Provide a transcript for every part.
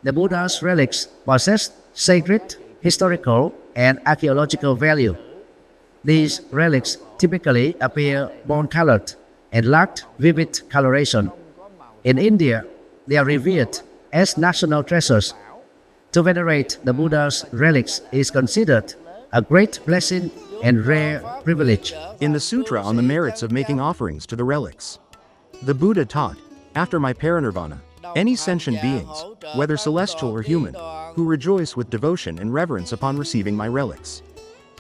The Buddha's relics possess sacred, historical, and archaeological value. These relics typically appear bone-colored and lack vivid coloration. In India, they are revered as national treasures. To venerate the Buddha's relics is considered a great blessing and rare privilege. In the Sutra on the merits of making offerings to the relics, the Buddha taught, after my parinirvana, any sentient beings, whether celestial or human, who rejoice with devotion and reverence upon receiving my relics,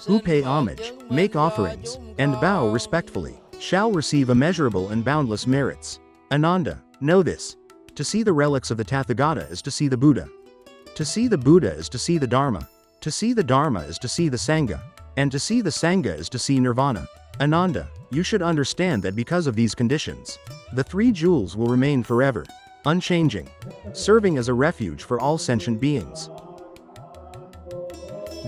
who pay homage, make offerings, and bow respectfully, shall receive immeasurable and boundless merits. Ananda, know this. To see the relics of the Tathagata is to see the Buddha. To see the Buddha is to see the Dharma. To see the Dharma is to see the Sangha. And to see the Sangha is to see Nirvana. Ananda, you should understand that because of these conditions, the three jewels will remain forever, unchanging, serving as a refuge for all sentient beings.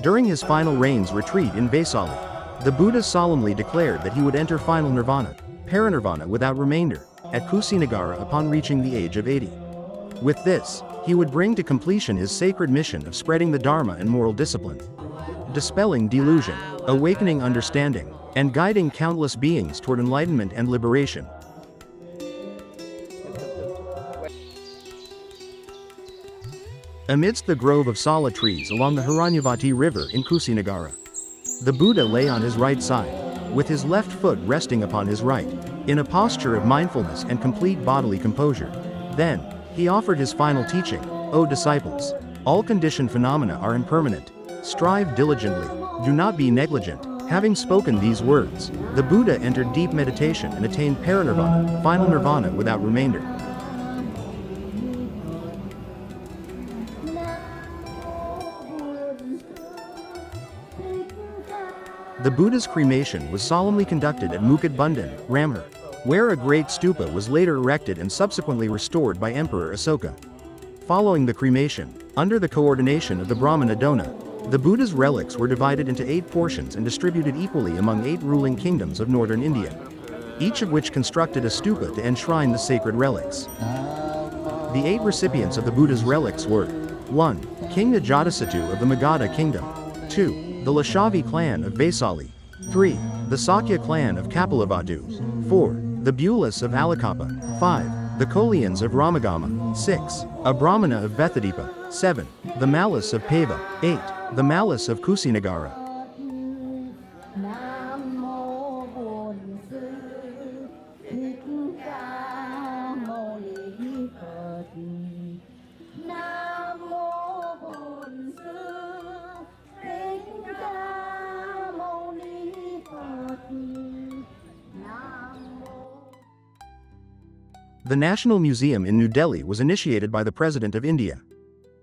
During his final rains retreat in Vaisali, the Buddha solemnly declared that he would enter final nirvana, parinirvana without remainder, at Kusinagara upon reaching the age of 80. With this, he would bring to completion his sacred mission of spreading the Dharma and moral discipline, dispelling delusion, awakening understanding, and guiding countless beings toward enlightenment and liberation. Amidst the grove of sala trees along the Hiranyavati river in Kusinagara, the Buddha lay on his right side, with his left foot resting upon his right, in a posture of mindfulness and complete bodily composure. Then, he offered his final teaching: O disciples, all conditioned phenomena are impermanent. Strive diligently, do not be negligent. Having spoken these words, the Buddha entered deep meditation and attained parinirvana, final nirvana without remainder. The Buddha's cremation was solemnly conducted at Mukad Bundan, Ramhur, where a great stupa was later erected and subsequently restored by Emperor Asoka. Following the cremation, under the coordination of the Brahmana Dona, the Buddha's relics were divided into 8 portions and distributed equally among 8 ruling kingdoms of northern India, each of which constructed a stupa to enshrine the sacred relics. The 8 recipients of the Buddha's relics were: 1. King Ajatasattu of the Magadha kingdom; 2. The Lashavi clan of Vaisali; 3. The Sakya clan of Kapilavastu; 4. The Bulas of Alakapa; 5. The Kolians of Ramagama; 6. A Brahmana of Bethadipa; 7. The Malas of Pava; 8. The Malas of Kusinagara. The National Museum in New Delhi was initiated by the President of India,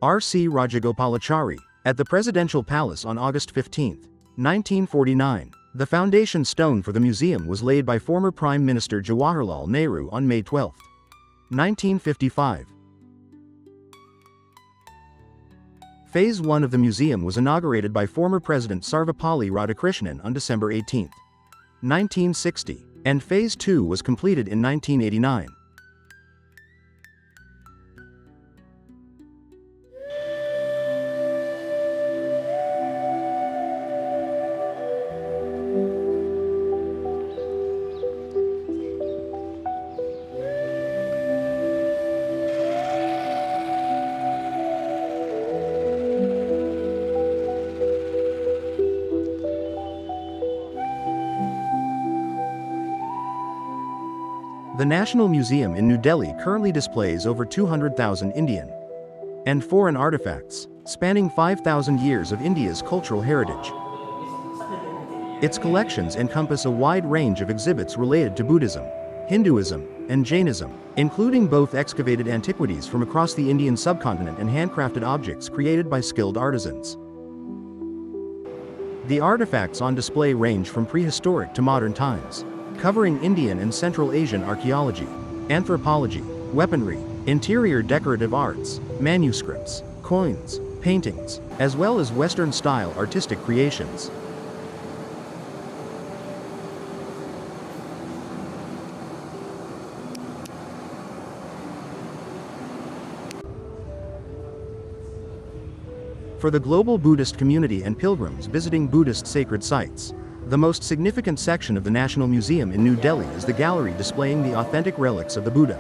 R.C. Rajagopalachari, at the Presidential Palace on August 15, 1949. The foundation stone for the museum was laid by former Prime Minister Jawaharlal Nehru on May 12, 1955. Phase 1 of the museum was inaugurated by former President Sarvepalli Radhakrishnan on December 18, 1960, and Phase 2 was completed in 1989. The National Museum in New Delhi currently displays over 200,000 Indian and foreign artifacts, spanning 5,000 years of India's cultural heritage. Its collections encompass a wide range of exhibits related to Buddhism, Hinduism, and Jainism, including both excavated antiquities from across the Indian subcontinent and handcrafted objects created by skilled artisans. The artifacts on display range from prehistoric to modern times, covering Indian and Central Asian archaeology, anthropology, weaponry, interior decorative arts, manuscripts, coins, paintings, as well as Western-style artistic creations. for the global Buddhist community and pilgrims visiting Buddhist sacred sites. The most significant section of the National Museum in New Delhi is the gallery displaying the authentic relics of the Buddha.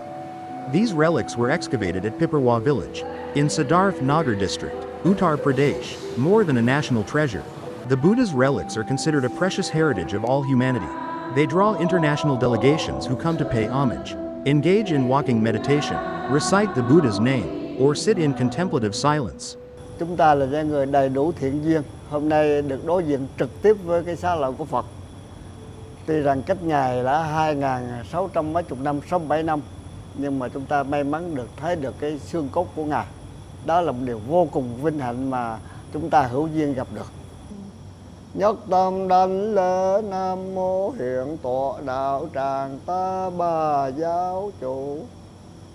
These relics were excavated at Piparwa village, in Siddharth Nagar district, Uttar Pradesh, more than a national treasure. The Buddha's relics are considered a precious heritage of all humanity. They draw international delegations who come to pay homage, engage in walking meditation, recite the Buddha's name, or sit in contemplative silence. Chúng ta là những người đầy đủ thiện duyên, hôm nay được đối diện trực tiếp với cái xá lợi của Phật. Tuy rằng cách Ngài là 2.600 mấy chục năm, 67 năm, nhưng mà chúng ta may mắn được thấy được cái xương cốt của Ngài. Đó là một điều vô cùng vinh hạnh mà chúng ta hữu duyên gặp được. Nhất tâm đảnh lễ Nam Mô Hiện Tọa Đạo Tràng Ta Bà Giáo Chủ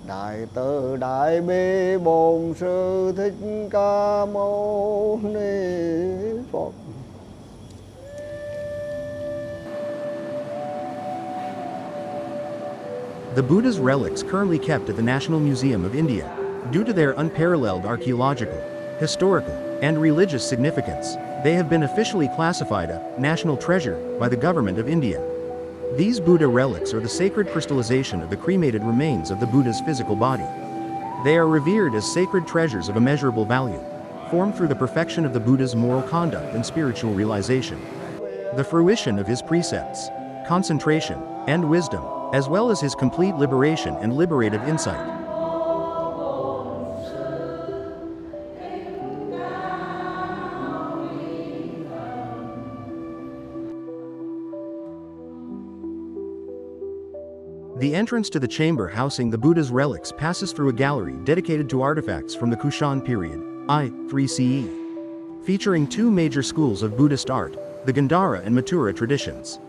Đại Từ Đại Bi Bổn Sư Thích Ca Mâu Ni Phật. The Buddha's relics currently kept at the National Museum of India, due to their unparalleled archaeological, historical, and religious significance, they have been officially classified a national treasure by the Government of India. These Buddha relics are the sacred crystallization of the cremated remains of the Buddha's physical body. They are revered as sacred treasures of immeasurable value, formed through the perfection of the Buddha's moral conduct and spiritual realization. The fruition of his precepts, concentration, and wisdom, as well as his complete liberation and liberative insight. The entrance to the chamber housing the Buddha's relics passes through a gallery dedicated to artifacts from the Kushan period, I-3 CE, featuring two major schools of Buddhist art, the Gandhara and Mathura traditions.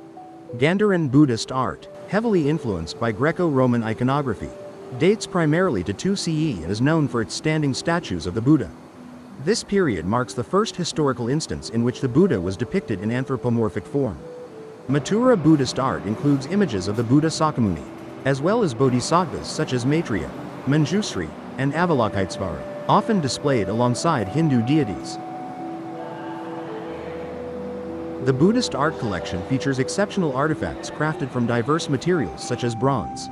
Gandharan Buddhist art, heavily influenced by Greco-Roman iconography, dates primarily to 2 CE and is known for its standing statues of the Buddha. This period marks the first historical instance in which the Buddha was depicted in anthropomorphic form. Mathura Buddhist art includes images of the Buddha Sakyamuni, as well as bodhisattvas such as Maitreya, Manjusri, and Avalokitesvara, often displayed alongside Hindu deities. The Buddhist art collection features exceptional artifacts crafted from diverse materials such as bronze,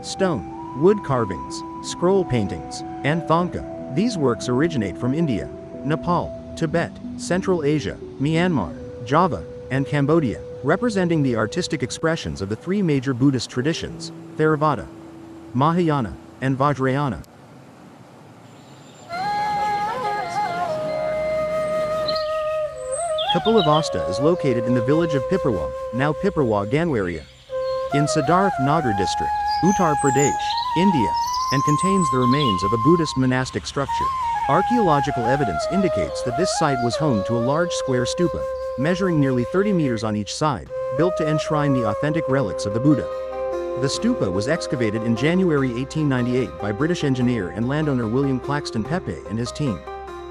stone, wood carvings, scroll paintings, and thangka. These works originate from India, Nepal, Tibet, Central Asia, Myanmar, Java, and Cambodia, representing the artistic expressions of the three major Buddhist traditions, Theravada, Mahayana, and Vajrayana. Kapilavastu is located in the village of Piparwa, now Piparwa Ganwaria, in Siddharth Nagar district, Uttar Pradesh, India, and contains the remains of a Buddhist monastic structure. Archaeological evidence indicates that this site was home to a large square stupa, measuring nearly 30 meters on each side, built to enshrine the authentic relics of the Buddha. The stupa was excavated in January 1898 by British engineer and landowner William Claxton Pepe and his team.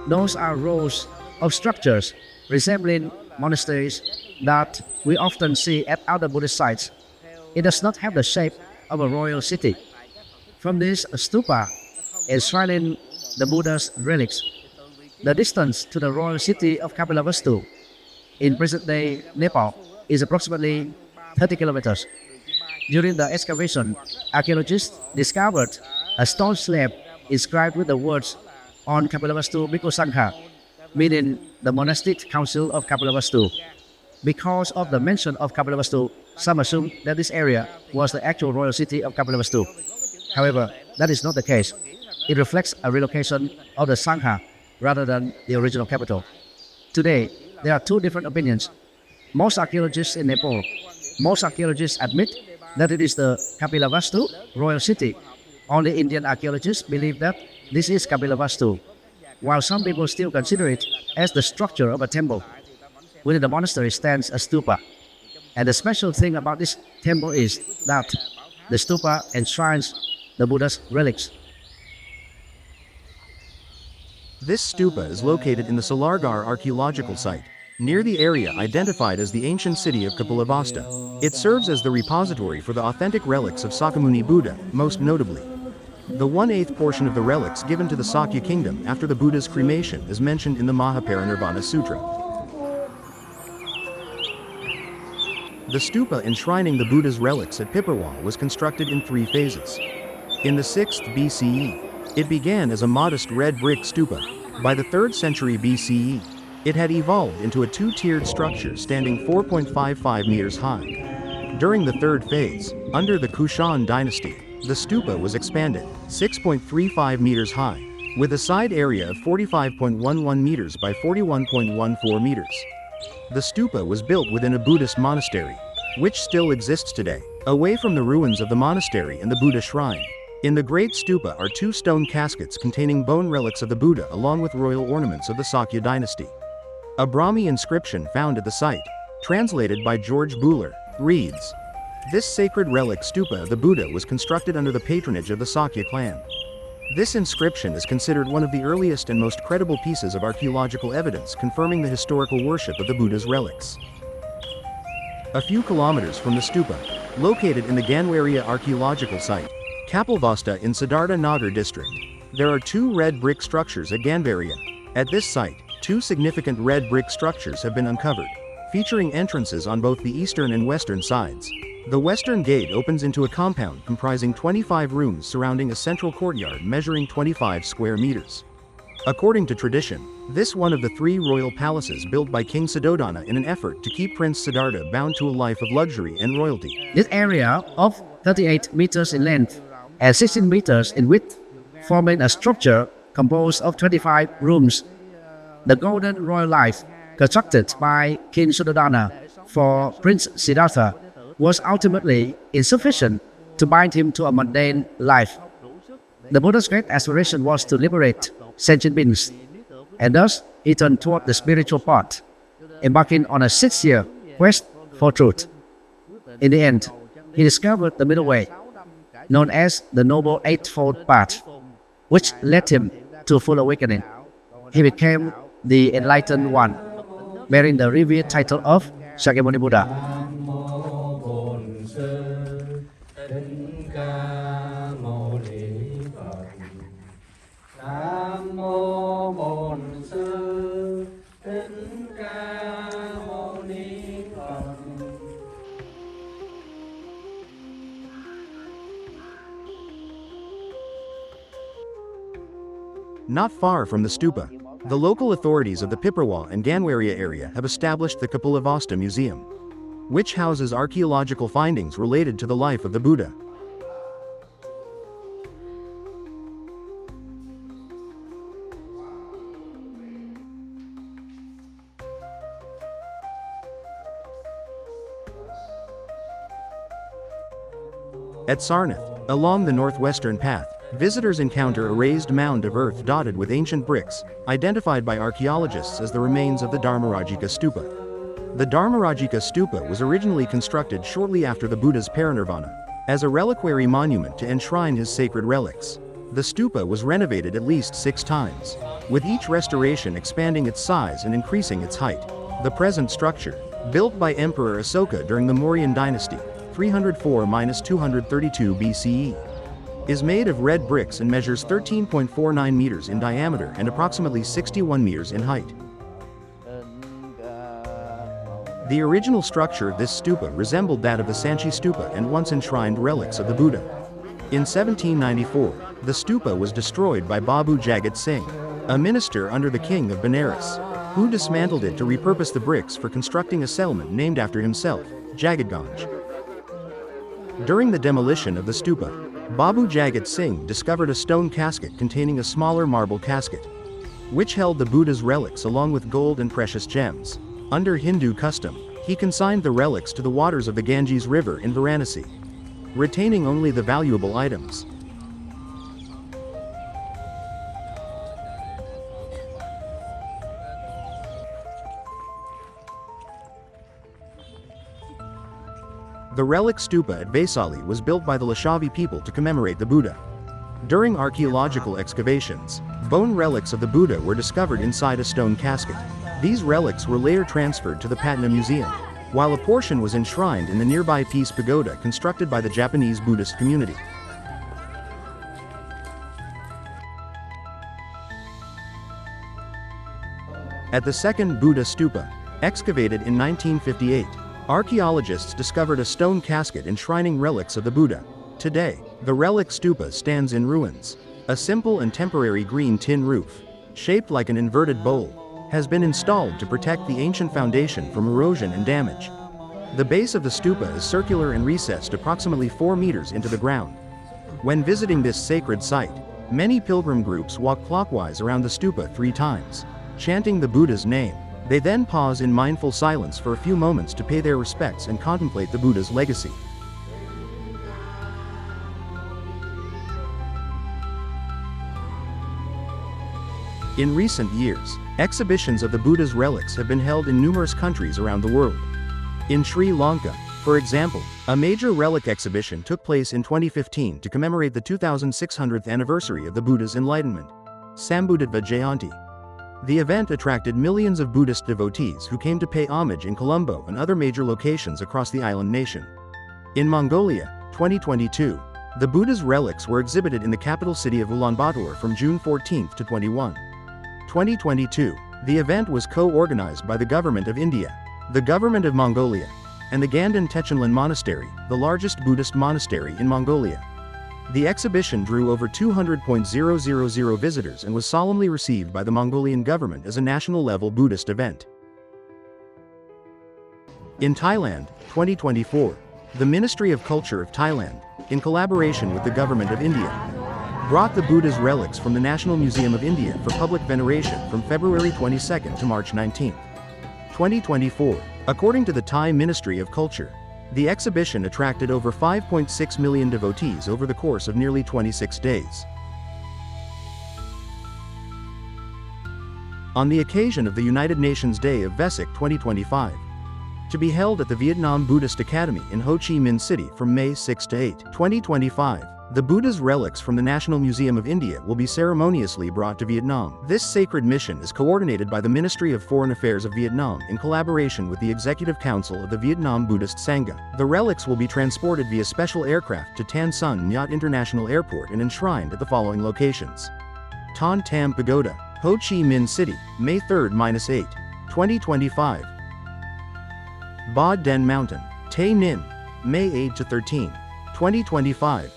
Those are rows of structures resembling monasteries that we often see at other Buddhist sites. It does not have the shape of a royal city. From this stupa enshrining the Buddha's relics, the distance to the royal city of Kapilavastu in present-day Nepal is approximately 30 kilometers. During the excavation, archaeologists discovered a stone slab inscribed with the words on Kapilavastu Bhikkhu Sangha, meaning the monastic council of Kapilavastu. Because of the mention of Kapilavastu, some assume that this area was the actual royal city of Kapilavastu. However, that is not the case. It reflects a relocation of the Sangha rather than the original capital. Today, there are two different opinions. Most archaeologists admit that it is the Kapilavastu royal city. Only Indian archaeologists believe that this is Kapilavastu, while some people still consider it as the structure of a temple. Within the monastery stands a stupa, and the special thing about this temple is that the stupa enshrines the Buddha's relics. This stupa is located in the Salargarh archaeological site, near the area identified as the ancient city of Kapilavastu. It serves as the repository for the authentic relics of Sakyamuni Buddha, most notably The 1/8 portion of the relics given to the Sakya kingdom after the Buddha's cremation is mentioned in the Parinirvana Sutra. The stupa enshrining the Buddha's relics at Piparwa was constructed in 3 phases. In the 6th BCE, it began as a modest red brick stupa. By the 3rd century BCE, it had evolved into a 2-tiered structure standing 4.55 meters high. During the 3rd phase, under the Kushan dynasty, the stupa was expanded, 6.35 meters high, with a side area of 45.11 meters by 41.14 meters. The stupa was built within a Buddhist monastery, which still exists today, away from the ruins of the monastery and the Buddha shrine. In the Great Stupa are 2 stone caskets containing bone relics of the Buddha along with royal ornaments of the Sakya dynasty. A Brahmi inscription found at the site, translated by George Buhler, reads, "This sacred relic stupa of the Buddha was constructed under the patronage of the Sakya clan." This inscription is considered one of the earliest and most credible pieces of archaeological evidence confirming the historical worship of the Buddha's relics. A few kilometers from the stupa, located in the Ganwaria archaeological site, Kapilavastu in Siddhartha Nagar district, there are 2 red brick structures at Ganwaria. At this site, 2 significant red brick structures have been uncovered, featuring entrances on both the eastern and western sides. The western gate opens into a compound comprising 25 rooms surrounding a central courtyard measuring 25 square meters. According to tradition, this one of the 3 royal palaces built by King Suddhodana in an effort to keep Prince Siddhartha bound to a life of luxury and royalty. This area of 38 meters in length and 16 meters in width, forming a structure composed of 25 rooms. The Golden Royal Life, constructed by King Suddhodana for Prince Siddhartha, was ultimately insufficient to bind him to a mundane life. The Buddha's great aspiration was to liberate sentient beings, and thus he turned toward the spiritual path, embarking on a 6-year quest for truth. In the end, he discovered the middle way, known as the Noble Eightfold Path, which led him to full awakening. He became the Enlightened One, bearing the revered title of Shakyamuni Buddha. Not far from the stupa, the local authorities of the Piparwa and Ganwaria area have established the Kapilavastu Museum, which houses archaeological findings related to the life of the Buddha. At Sarnath, along the northwestern path, visitors encounter a raised mound of earth dotted with ancient bricks, identified by archaeologists as the remains of the Dharmarajika Stupa. The Dharmarajika Stupa was originally constructed shortly after the Buddha's Parinirvana, as a reliquary monument to enshrine his sacred relics. The stupa was renovated at least 6 times, with each restoration expanding its size and increasing its height. The present structure, built by Emperor Asoka during the Mauryan dynasty, 304–232 BCE, is made of red bricks and measures 13.49 meters in diameter and approximately 61 meters in height. The original structure of this stupa resembled that of the Sanchi Stupa and once enshrined relics of the Buddha. In 1794, the stupa was destroyed by Babu Jagat Singh, a minister under the king of Benares, who dismantled it to repurpose the bricks for constructing a settlement named after himself, Jagatganj. During the demolition of the stupa, Babu Jagat Singh discovered a stone casket containing a smaller marble casket, which held the Buddha's relics along with gold and precious gems. Under Hindu custom, he consigned the relics to the waters of the Ganges River in Varanasi, retaining only the valuable items. The relic stupa at Vaisali was built by the Lashavi people to commemorate the Buddha. During archaeological excavations, bone relics of the Buddha were discovered inside a stone casket. These relics were later transferred to the Patna Museum, while a portion was enshrined in the nearby Peace Pagoda constructed by the Japanese Buddhist community. At the second Buddha Stupa, excavated in 1958, archaeologists discovered a stone casket enshrining relics of the Buddha. Today, the relic stupa stands in ruins. A simple and temporary green tin roof, shaped like an inverted bowl, has been installed to protect the ancient foundation from erosion and damage. The base of the stupa is circular and recessed approximately 4 meters into the ground. When visiting this sacred site, many pilgrim groups walk clockwise around the stupa 3 times, chanting the Buddha's name. They then pause in mindful silence for a few moments to pay their respects and contemplate the Buddha's legacy. In recent years, exhibitions of the Buddha's relics have been held in numerous countries around the world. In Sri Lanka, for example, a major relic exhibition took place in 2015 to commemorate the 2600th anniversary of the Buddha's enlightenment, Sambuddhatva Jayanti. The event attracted millions of Buddhist devotees who came to pay homage in Colombo and other major locations across the island nation. In Mongolia, 2022, the Buddha's relics were exhibited in the capital city of Ulaanbaatar from June 14 to 21. 2022, the event was co-organized by the Government of India, the Government of Mongolia, and the Ganden Techenlin Monastery, the largest Buddhist monastery in Mongolia. The exhibition drew over 200,000 visitors and was solemnly received by the Mongolian government as a national-level Buddhist event. In Thailand, 2024, the Ministry of Culture of Thailand, in collaboration with the Government of India, brought the Buddha's relics from the National Museum of India for public veneration from February 22 to March 19, 2024. According to the Thai Ministry of Culture, the exhibition attracted over 5.6 million devotees over the course of nearly 26 days. On the occasion of the United Nations Day of Vesak 2025, to be held at the Vietnam Buddhist Academy in Ho Chi Minh City from May 6 to 8, 2025, the Buddha's relics from the National Museum of India will be ceremoniously brought to Vietnam. This sacred mission is coordinated by the Ministry of Foreign Affairs of Vietnam in collaboration with the Executive Council of the Vietnam Buddhist Sangha. The relics will be transported via special aircraft to Tan Son Nhut International Airport and enshrined at the following locations: Ton Tam Pagoda, Ho Chi Minh City, May 3-8, 2025. Ba Den Mountain, Tay Ninh, May 8-13, 2025.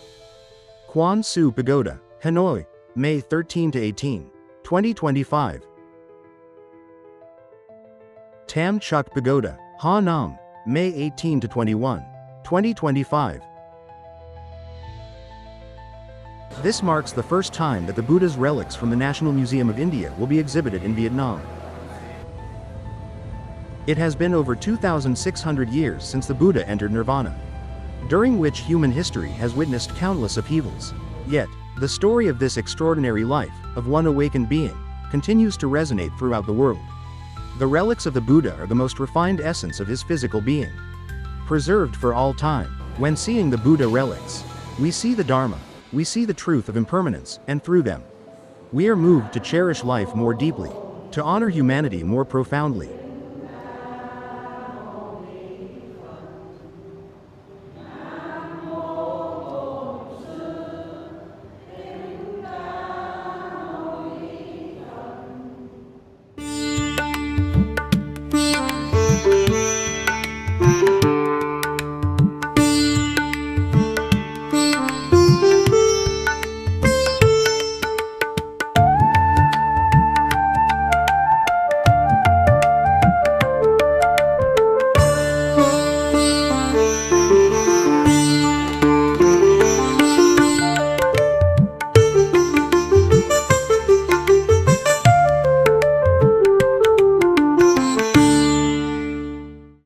Quan Su Pagoda, Hanoi, May 13-18, 2025. Tam Chuk Pagoda, Ha Nam, May 18-21, 2025. This marks the first time that the Buddha's relics from the National Museum of India will be exhibited in Vietnam. It has been over 2,600 years since the Buddha entered Nirvana, during which human history has witnessed countless upheavals. Yet, the story of this extraordinary life, of one awakened being, continues to resonate throughout the world. The relics of the Buddha are the most refined essence of his physical being, preserved for all time. When seeing the Buddha relics, we see the Dharma, we see the truth of impermanence, and through them, we are moved to cherish life more deeply, to honor humanity more profoundly,